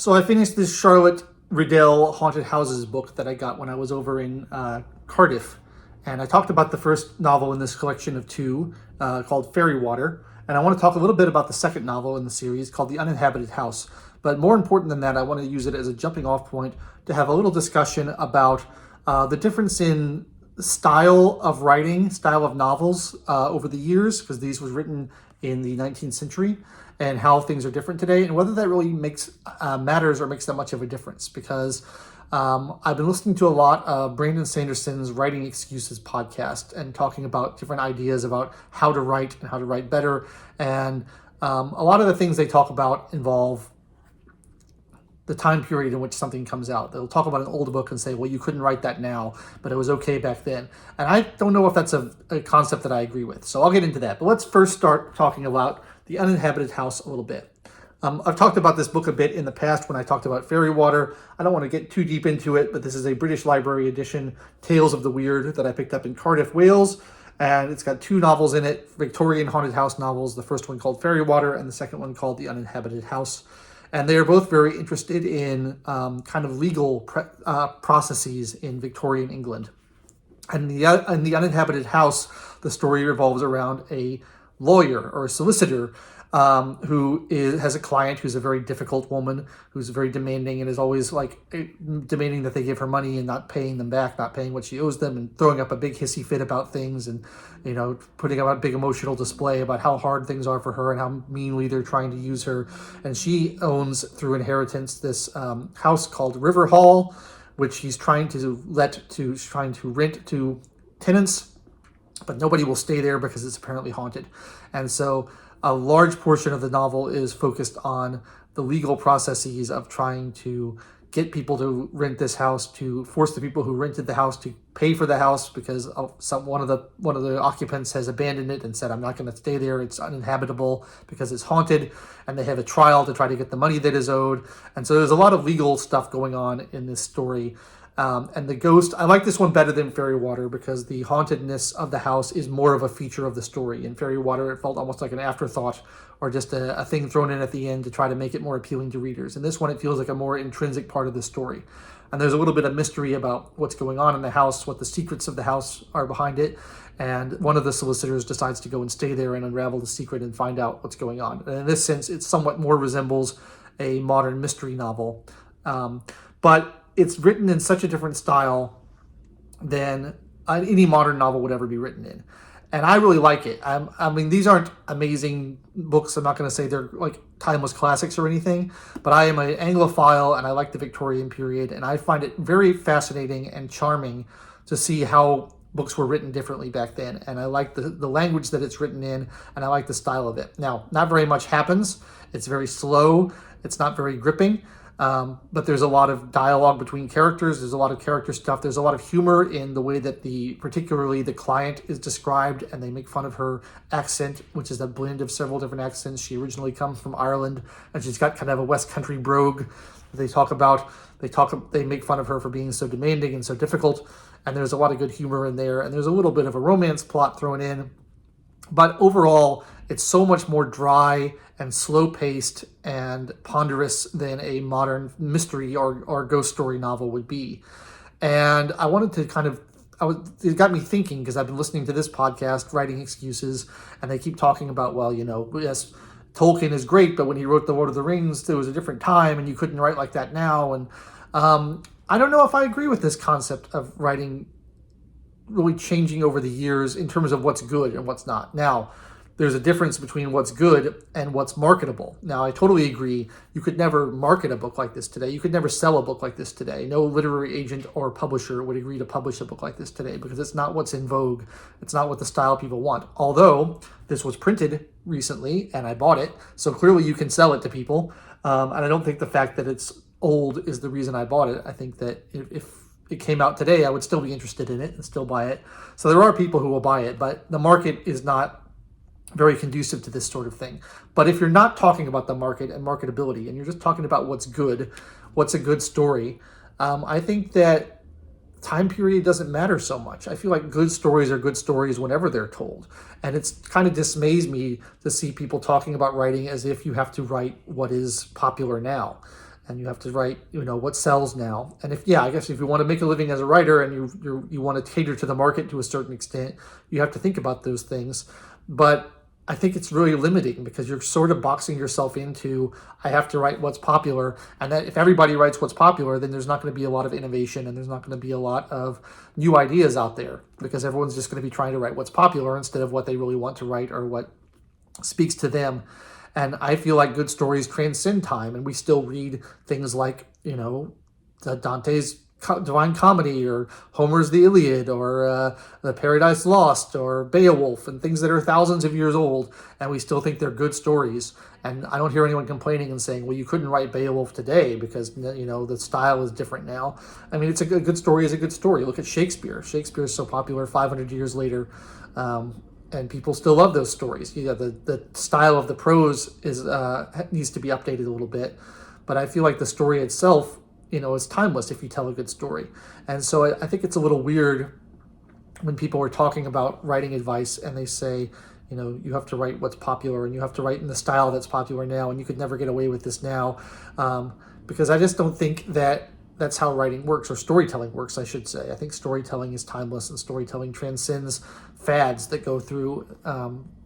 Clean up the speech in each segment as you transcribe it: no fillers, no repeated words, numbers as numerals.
So I finished this Charlotte Riddell Haunted Houses book that I got when I was over in Cardiff. And I talked about the first novel in this collection of two called Fairy Water. And I want to talk a little bit about the second novel in the series called The Uninhabited House. But more important than that, I want to use it as a jumping off point to have a little discussion about the difference in style of writing, style of novels over the years, because these was written in the 19th century, and how things are different today, and whether that really makes matters or makes that much of a difference. Because I've been listening to a lot of Brandon Sanderson's Writing Excuses podcast and talking about different ideas about how to write and how to write better. And a lot of the things they talk about involve the time period in which something comes out. They'll talk about an old book and say, well, you couldn't write that now, but it was okay back then. And I don't know if that's a concept that I agree with. So I'll get into that. But let's first start talking about The Uninhabited House a little bit. I've talked about this book a bit in the past when I talked about Fairy Water. I don't want to get too deep into it, but this is a British Library edition, Tales of the Weird, that I picked up in Cardiff, Wales. And it's got two novels in it, Victorian haunted house novels, the first one called Fairy Water and the second one called The Uninhabited House. And they are both very interested in kind of legal processes in Victorian England. And in the Uninhabited House, the story revolves around a lawyer or a solicitor who has a client who's a very difficult woman, who's very demanding and is always like demanding that they give her money and not paying them back, not paying what she owes them, and throwing up a big hissy fit about things, and putting up a big emotional display about how hard things are for her and how meanly they're trying to use her. And she owns through inheritance this house called River Hall, which he's trying to rent to tenants, but nobody will stay there because it's apparently haunted. And so a large portion of the novel is focused on the legal processes of trying to get people to rent this house, to force the people who rented the house to pay for the house because one of the occupants has abandoned it and said, I'm not going to stay there, it's uninhabitable because it's haunted, and they have a trial to try to get the money that is owed. And so there's a lot of legal stuff going on in this story. And the ghost, I like this one better than Fairy Water because the hauntedness of the house is more of a feature of the story. In Fairy Water, it felt almost like an afterthought or just a thing thrown in at the end to try to make it more appealing to readers. In this one, it feels like a more intrinsic part of the story. And there's a little bit of mystery about what's going on in the house, what the secrets of the house are behind it. And one of the solicitors decides to go and stay there and unravel the secret and find out what's going on. And in this sense, it somewhat more resembles a modern mystery novel. But it's written in such a different style than any modern novel would ever be written in. And I really like it. I mean, these aren't amazing books. I'm not going to say they're like timeless classics or anything, but I am an Anglophile and I like the Victorian period. And I find it very fascinating and charming to see how books were written differently back then. And I like the language that it's written in, and I like the style of it. Now, not very much happens. It's very slow. It's not very gripping. But there's a lot of dialogue between characters. There's a lot of character stuff. There's a lot of humor in the way that particularly the client is described, and they make fun of her accent, which is a blend of several different accents. She originally comes from Ireland, and she's got kind of a West Country brogue. They make fun of her for being so demanding and so difficult. And there's a lot of good humor in there. And there's a little bit of a romance plot thrown in. But overall, it's so much more dry and slow-paced and ponderous than a modern mystery or ghost story novel would be. And I wanted to it got me thinking, because I've been listening to this podcast, Writing Excuses, and they keep talking about, well, yes, Tolkien is great, but when he wrote The Lord of the Rings, there was a different time, and you couldn't write like that now. And I don't know if I agree with this concept of writing really changing over the years in terms of what's good and what's not. Now, there's a difference between what's good and what's marketable. Now, I totally agree. You could never market a book like this today. You could never sell a book like this today. No literary agent or publisher would agree to publish a book like this today because it's not what's in vogue. It's not what the style people want. Although this was printed recently and I bought it, so clearly you can sell it to people. And I don't think the fact that it's old is the reason I bought it. I think that if it came out today, I would still be interested in it and still buy it. So there are people who will buy it, but the market is not very conducive to this sort of thing. But if you're not talking about the market and marketability, and you're just talking about what's good, what's a good story, I think that time period doesn't matter so much. I feel like good stories are good stories whenever they're told. And it's kind of dismays me to see people talking about writing as if you have to write what is popular now. and you have to write, what sells now. And I guess if you want to make a living as a writer and you want to cater to the market to a certain extent, you have to think about those things. But I think it's really limiting because you're sort of boxing yourself into, I have to write what's popular. And that if everybody writes what's popular, then there's not going to be a lot of innovation and there's not going to be a lot of new ideas out there because everyone's just going to be trying to write what's popular instead of what they really want to write or what speaks to them. And I feel like good stories transcend time, and we still read things like, Dante's Divine Comedy or Homer's The Iliad or The Paradise Lost or Beowulf and things that are thousands of years old, and we still think they're good stories. And I don't hear anyone complaining and saying, well, you couldn't write Beowulf today because, the style is different now. I mean, it's a good story is a good story. Look at Shakespeare. Shakespeare is so popular 500 years later, and people still love those stories. The style of the prose needs to be updated a little bit, but I feel like the story itself, is timeless if you tell a good story. And so I think it's a little weird when people are talking about writing advice and they say, you have to write what's popular and you have to write in the style that's popular now and you could never get away with this now, because I just don't think that that's how writing works, or storytelling works, I should say. I think storytelling is timeless and storytelling transcends fads that go through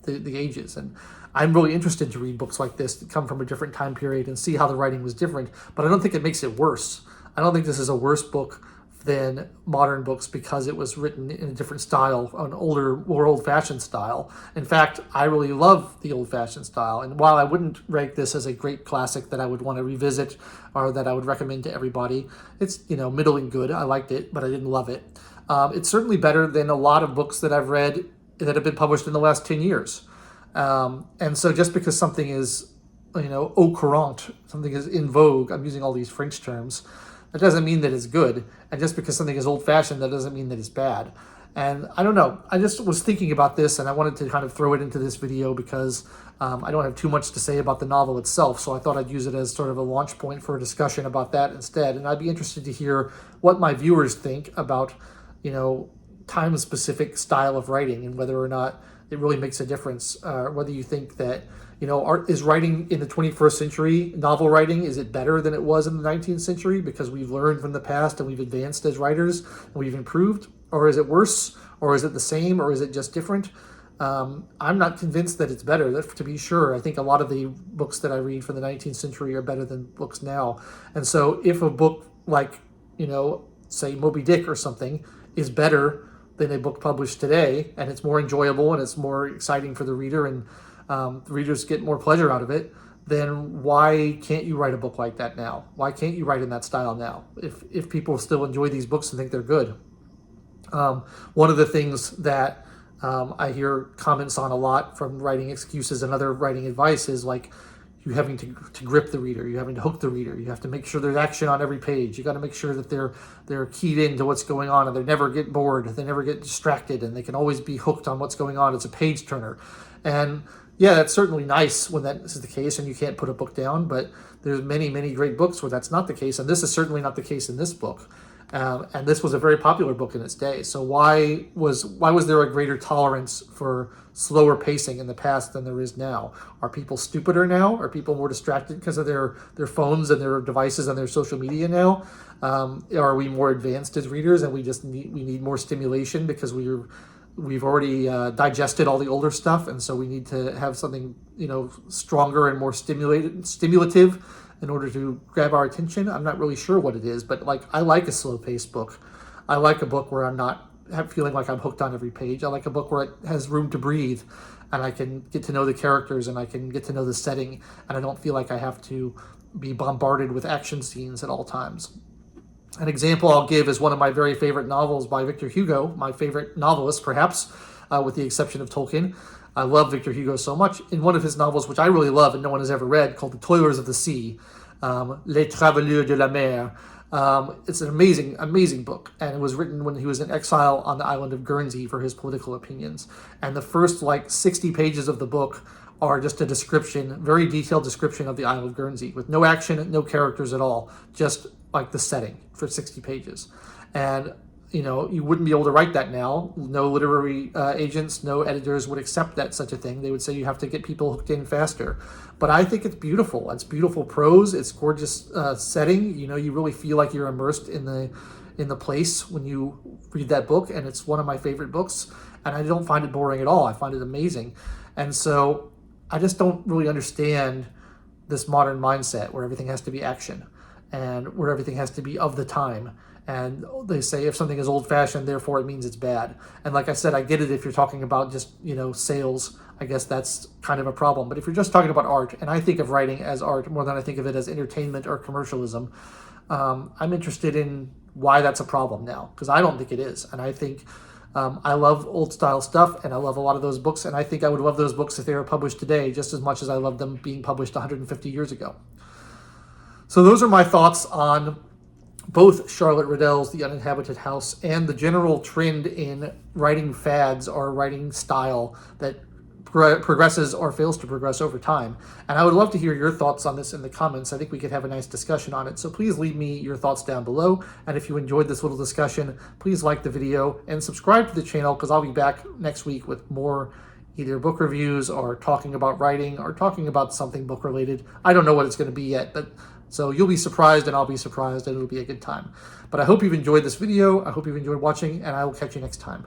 the ages. And I'm really interested to read books like this that come from a different time period and see how the writing was different, but I don't think it makes it worse. I don't think this is a worse book than modern books because it was written in a different style, an older, more old-fashioned style. In fact, I really love the old-fashioned style. And while I wouldn't rank this as a great classic that I would want to revisit or that I would recommend to everybody, it's, middling good. I liked it, but I didn't love it. It's certainly better than a lot of books that I've read that have been published in the last 10 years. And so just because something is, au courant, something is in vogue, I'm using all these French terms, that doesn't mean that it's good. And just because something is old-fashioned, that doesn't mean that it's bad. And I don't know. I just was thinking about this, and I wanted to kind of throw it into this video because I don't have too much to say about the novel itself, so I thought I'd use it as sort of a launch point for a discussion about that instead. And I'd be interested to hear what my viewers think about, time-specific style of writing and whether or not it really makes a difference, whether you think that, is writing in the 21st century, novel writing, is it better than it was in the 19th century because we've learned from the past and we've advanced as writers and we've improved? Or is it worse? Or is it the same? Or is it just different? I'm not convinced that it's better, to be sure. I think a lot of the books that I read from the 19th century are better than books now. And so if a book like, say Moby Dick or something is better than a book published today, and it's more enjoyable and it's more exciting for the reader and the readers get more pleasure out of it, then why can't you write a book like that now? Why can't you write in that style now if people still enjoy these books and think they're good? One of the things that I hear comments on a lot from writing excuses and other writing advice is like you having to grip the reader, you having to hook the reader, you have to make sure there's action on every page, you got to make sure that they're keyed into what's going on and they never get bored, they never get distracted, and they can always be hooked on what's going on. It's a page turner. And yeah, that's certainly nice when that is the case and you can't put a book down, but there's many, many great books where that's not the case, and this is certainly not the case in this book. And this was a very popular book in its day. So why was there a greater tolerance for slower pacing in the past than there is now? Are people stupider now? Are people more distracted because of their phones and their devices and their social media now? Are we more advanced as readers and we need more stimulation because we've already digested all the older stuff, and so we need to have something stronger and more stimulative in order to grab our attention? I'm not really sure what it is, but I like a slow-paced book. I like a book where I'm not feeling like I'm hooked on every page. I like a book where it has room to breathe, and I can get to know the characters, and I can get to know the setting, and I don't feel like I have to be bombarded with action scenes at all times. An example I'll give is one of my very favorite novels by Victor Hugo, my favorite novelist, perhaps, with the exception of Tolkien. I love Victor Hugo so much. In one of his novels, which I really love and no one has ever read, called The Toilers of the Sea, Les Travailleurs de la Mer. It's an amazing, amazing book, and it was written when he was in exile on the island of Guernsey for his political opinions. And the first 60 pages of the book are just a description, very detailed description of the island of Guernsey, with no action, no characters at all, just the setting for 60 pages. And you wouldn't be able to write that now. No literary agents, no editors would accept that such a thing. They would say you have to get people hooked in faster. But I think it's beautiful. It's beautiful prose. It's gorgeous setting. You really feel like you're immersed in the place when you read that book, and it's one of my favorite books. And I don't find it boring at all. I find it amazing. And so I just don't really understand this modern mindset where everything has to be action and where everything has to be of the time. And they say if something is old-fashioned, therefore it means it's bad. And like I said, I get it if you're talking about just, sales. I guess that's kind of a problem. But if you're just talking about art, and I think of writing as art more than I think of it as entertainment or commercialism, I'm interested in why that's a problem now, because I don't think it is. And I think I love old-style stuff, and I love a lot of those books, and I think I would love those books if they were published today just as much as I love them being published 150 years ago. So those are my thoughts on both Charlotte Riddell's The Uninhabited House and the general trend in writing fads or writing style that progresses or fails to progress over time. And I would love to hear your thoughts on this in the comments. I think we could have a nice discussion on it. So please leave me your thoughts down below. And if you enjoyed this little discussion, please like the video and subscribe to the channel, because I'll be back next week with more either book reviews or talking about writing or talking about something book related. I don't know what it's going to be yet, but so you'll be surprised and I'll be surprised, and it'll be a good time. But I hope you've enjoyed this video. I hope you've enjoyed watching, and I will catch you next time.